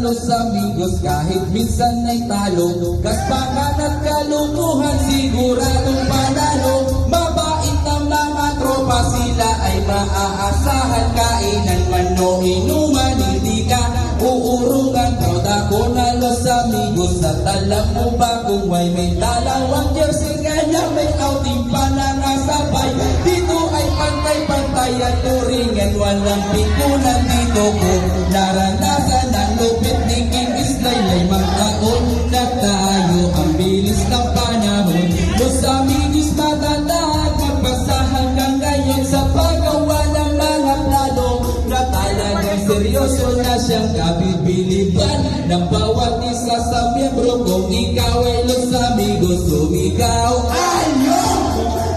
los amigos kahit minsan ay talo. Gaspangan at kalukuhan siguradong panalo. Mabait na mga tropa, sila ay maaasahan. Kainan man o inuman, hindi ka uurungan. Proud ako na los amigos. At alam mo ba kung may dalawang jersey, kaya may outing pa na kasabay. Dito ay pantay-pantay at turingan, walang pikunan dito ko. Naranasan ang lupit ni King Islay, limang taon na tayo, ang bilis ng panahon. Los amigos matandaan, magbasa hanggang ngayon sa paggawa ng mga plano na talagang seryoso na siyang kabibiliban ng bawat isa sa miyembro. Kung ikaw ay los amigos, sumigaw ayo!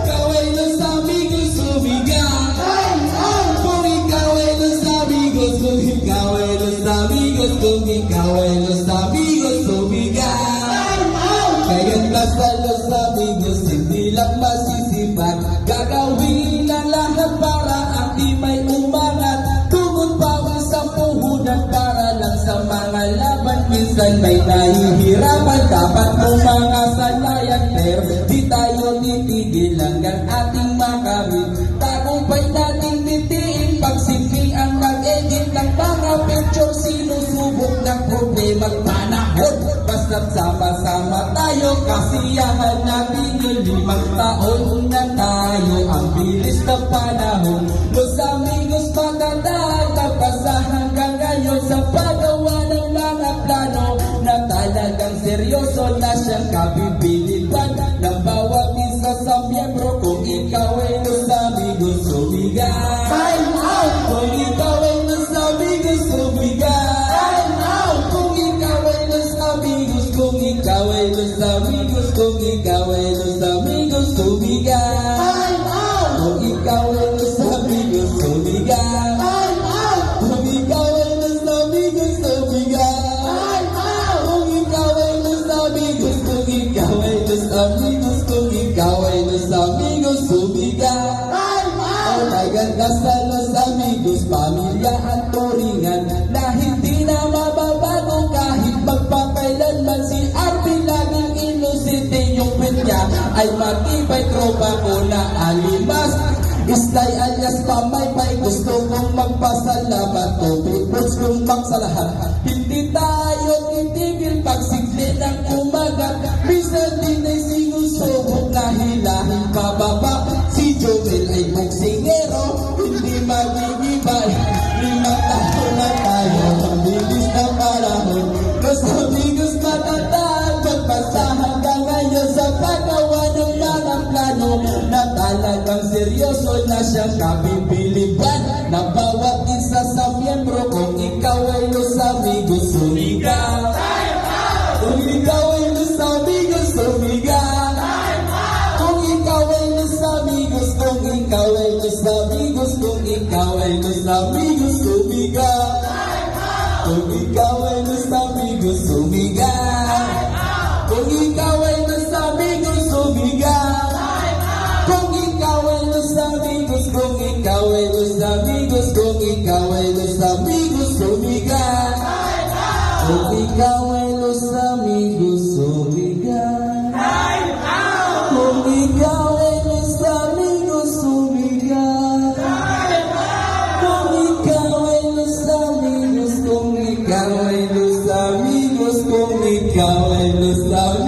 Ikaw ay los amigos, sumigaw ayo! Kung ikaw ay los amigos, kung ikaw ay los amigos, kung ikaw ay los amigos, sumigaw ayo! Kaya't basta los amigos, hindi lang masisipag, gagawin ang lahat para ang may umangat. Tungod bawal sa puhunan para lang sa mga laban. Minsan may nahihirapan, dapat mong mga sanayan, pero di tayo titigil hanggang ating makamit. Tagumpay nating bitiin, pagsimpi ang mag-edit ng mga picture. Sinusubok ng problema at panahon, basta't sama-sama tayo. Kasiyahan natin yung 5 taon na tayo, ang bilis ng panahon. Los amigos matandaan, nagpasa hanggang ngayon sa paggawa ng mga plano na talagang seryoso na siyang kabibiliban ng bawat isa sa miyembro. Kung ikaw ay los amigos, sumigaw time out! Kung ikaw ay los amigos, sumigaw time out! Kung ikaw ay los amigos, kung ikaw ay los amigos, kung ikaw ay los amigos, sumigaw time out! Kung ikaw ay los amigos, sumigaw time out! Kung ikaw ay los amigos, sumigaw time out! Kung ikaw ay los amigos, kung ikaw ay los amigos, kung ikaw ay los amigos, sumigaw time out! Ay ganda sa los amigos, pamilya at turingan na hindi na mababago kahit magpakailanman. Si RP laging ilusite, yung penya ay matibay. Tropa ko na alimas, Islay alias Pamaypay, gusto kong magpasalamat. Topic words kumbang sa lahat, hindi tayo titigil pagsigli ng umaga. Minsan din ay sinusubok na hilahin pababa. Si Joel ay boksingero, hindi magigibay. 5 taon na tayo, ang bilis ng panahon. Los amigos matandaan, magpasa hanggang ngayon sa paggawa ng mga plano na talagang seryoso na siyang kabibiliban ng bawat isa sa miyembro. Kung ikaw ay los amigos, sumigaw time out! Kung ikaw ay los amigos, sumigaw time out! Kung ikaw ay los amigos, kung ikaw ay los amigos, kung ikaw ay los amigos, sumigaw time out! Kung ikaw ay los amigos, sumigaw time out! Kung ikaw ay los amigos, sumigaw time out! Kung ikaw ay los amigos, kung ikaw ay los amigos, kung ikaw ay los amigos, sumigaw time out! Kung ikaw ay los amigos, sumigaw time out! Kung ikaw ay los amigos, sumigaw time out! Kung ikaw ay los amigos, kung ikaw ay los amigos, kung ikaw ay los amigos.